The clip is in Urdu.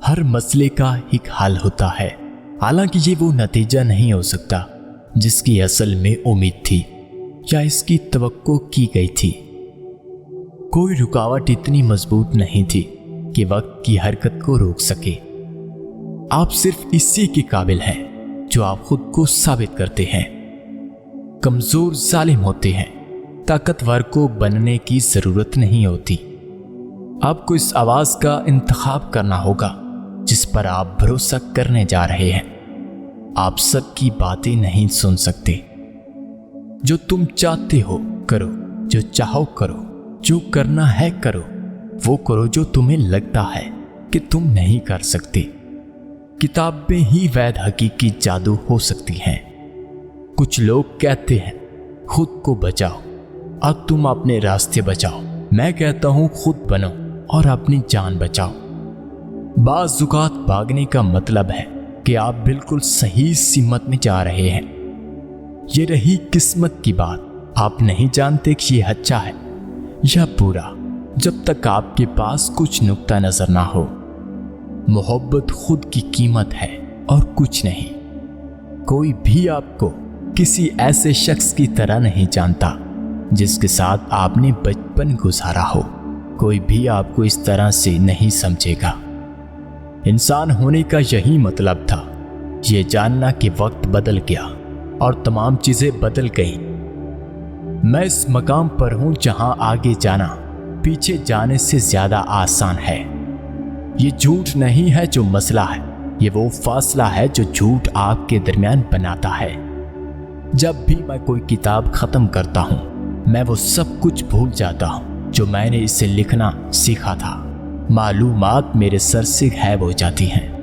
ہر مسئلے کا ایک حل ہوتا ہے، حالانکہ یہ وہ نتیجہ نہیں ہو سکتا جس کی اصل میں امید تھی یا اس کی توقع کی گئی تھی۔ کوئی رکاوٹ اتنی مضبوط نہیں تھی کہ وقت کی حرکت کو روک سکے۔ آپ صرف اسی کے قابل ہیں جو آپ خود کو ثابت کرتے ہیں۔ کمزور ظالم ہوتے ہیں، طاقتور کو بننے کی ضرورت نہیں ہوتی۔ آپ کو اس آواز کا انتخاب کرنا ہوگا جس پر آپ بھروسہ کرنے جا رہے ہیں۔ آپ سب کی باتیں نہیں سن سکتے۔ جو تم چاہتے ہو کرو، جو چاہو کرو، جو کرنا ہے کرو، وہ کرو جو تمہیں لگتا ہے کہ تم نہیں کر سکتے۔ کتابیں ہی وید حقیقی جادو ہو سکتی ہیں۔ کچھ لوگ کہتے ہیں خود کو بچاؤ اور تم اپنے راستے بچاؤ۔ میں کہتا ہوں خود بنو اور اپنی جان بچاؤ۔ بعض اوقات بھاگنے کا مطلب ہے کہ آپ بالکل صحیح سمت میں جا رہے ہیں۔ یہ رہی قسمت کی بات، آپ نہیں جانتے کہ یہ اچھا ہے یا برا جب تک آپ کے پاس کچھ نقطہ نظر نہ ہو۔ محبت خود کی قیمت ہے اور کچھ نہیں۔ کوئی بھی آپ کو کسی ایسے شخص کی طرح نہیں جانتا جس کے ساتھ آپ نے بچپن گزارا ہو۔ کوئی بھی آپ کو اس طرح سے نہیں سمجھے گا۔ انسان ہونے کا یہی مطلب تھا، یہ جاننا کہ وقت بدل گیا اور تمام چیزیں بدل گئیں۔ میں اس مقام پر ہوں جہاں آگے جانا پیچھے جانے سے زیادہ آسان ہے۔ یہ جھوٹ نہیں ہے جو مسئلہ ہے، یہ وہ فاصلہ ہے جو جھوٹ آپ کے درمیان بناتا ہے۔ جب بھی میں کوئی کتاب ختم کرتا ہوں، میں وہ سب کچھ بھول جاتا ہوں جو میں نے اسے لکھنا سیکھا تھا۔ معلومات میرے سر سے غائب ہو جاتی ہیں۔